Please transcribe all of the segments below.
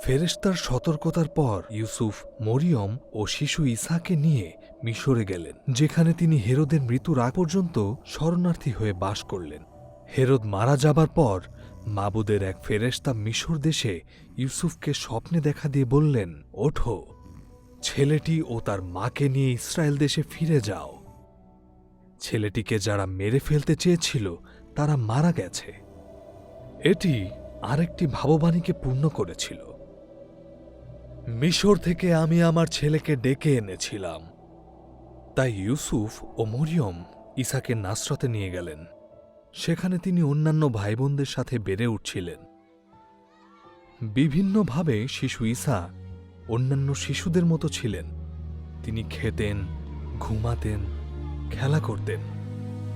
ফেরেশতার সতর্কতার পর ইউসুফ মরিয়ম ও শিশু ঈসাকে নিয়ে মিশরে গেলেন, যেখানে তিনি হেরোদের মৃত্যুর আগ পর্যন্ত শরণার্থী হয়ে বাস করলেন। হেরোদ মারা যাবার পর মাবুদের এক ফেরেশতা মিশর দেশে ইউসুফকে স্বপ্নে দেখা দিয়ে বললেন, ওঠো, ছেলেটি ও তার মাকে নিয়ে ইসরায়েল দেশে ফিরে যাও। ছেলেটিকে যারা মেরে ফেলতে চেয়েছিল তারা মারা গেছে। এটি আরেকটি ভাববাণীকে পূর্ণ করেছিল। মিশর থেকে আমি আমার ছেলেকে ডেকে এনেছিলাম। তাই ইউসুফ ও মরিয়ম ঈসাকে নাসরতে নিয়ে গেলেন। সেখানে তিনি অন্যান্য ভাইবোনদের সাথে বেড়ে উঠছিলেন। বিভিন্নভাবে শিশু ঈসা অন্যান্য শিশুদের মতো ছিলেন। তিনি খেতেন, ঘুমাতেন, খেলা করতেন,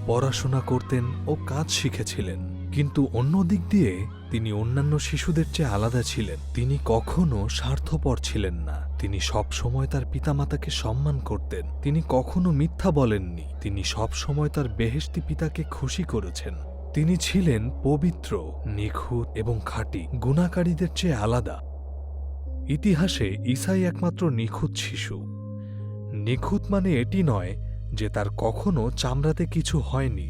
পড়াশোনা করতেন ও কাজ শিখেছিলেন। কিন্তু অন্য দিক দিয়ে তিনি অন্যান্য শিশুদের চেয়ে আলাদা ছিলেন। তিনি কখনো স্বার্থপর ছিলেন না। তিনি সবসময় তার পিতামাতাকে সম্মান করতেন। তিনি কখনো মিথ্যা বলেননি। তিনি সবসময় তার বেহেশতি পিতাকে খুশি করেছেন। তিনি ছিলেন পবিত্র, নিখুঁত এবং খাঁটি, গুণাকারীদের চেয়ে আলাদা। ইতিহাসে ঈসাই একমাত্র নিখুঁত শিশু। নিখুঁত মানে এটি নয় যে তার কখনো চামড়াতে কিছু হয়নি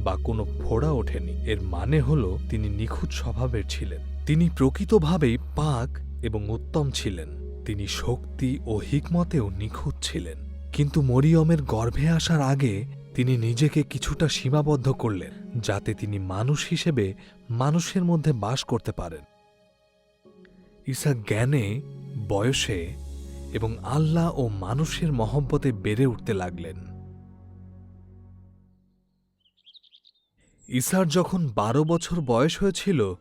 বা কোনো ফোড়া ওঠেনি। এর মানে হল তিনি নিখুঁত স্বভাবের ছিলেন। তিনি প্রকৃতভাবেই পাক এবং উত্তম ছিলেন। তিনি শক্তি ও হিকমতেও নিখুঁত ছিলেন। কিন্তু মরিয়মের গর্ভে আসার আগে তিনি নিজেকে কিছুটা সীমাবদ্ধ করলেন, যাতে তিনি মানুষ হিসেবে মানুষের মধ্যে বাস করতে পারেন। ঈসা জ্ঞানে, বয়সে এবং আল্লাহ ও মানুষের মহব্বতে বেড়ে উঠতে লাগলেন। ঈসার যখন 12 বছর বয়স হয়েছিল,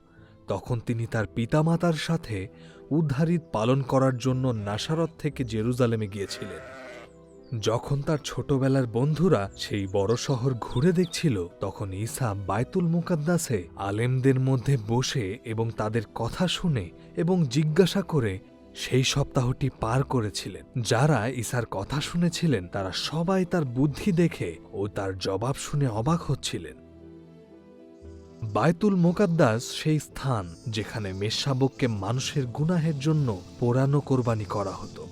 তখন তিনি তার পিতামাতার সাথে উদ্ধারিত পালন করার জন্য নাসারত থেকে জেরুজালেমে গিয়েছিলেন। যখন তার ছোটবেলার বন্ধুরা সেই বড় শহর ঘুরে দেখছিল, তখন ঈসা বায়তুল মুকাদ্দাসে আলেমদের মধ্যে বসে এবং তাদের কথা শুনে এবং জিজ্ঞাসা করে সেই সপ্তাহটি পার করেছিলেন। যারা ঈসার কথা শুনেছিলেন তারা সবাই তার বুদ্ধি দেখে ও তার জবাব শুনে অবাক হচ্ছিলেন। বায়তুল মুকাদ্দাস সেই স্থান যেখানে মেষশাবককে মানুষের গুনাহের জন্য পোড়ানো কোরবানি করা হতো।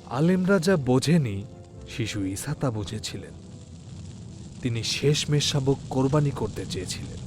আলেমরা যা বোঝেনি, শিশু ঈসা তা বুঝেছিলেন। তিনি শেষ মেষশাবক কোরবানি করতে চেয়েছিলেন।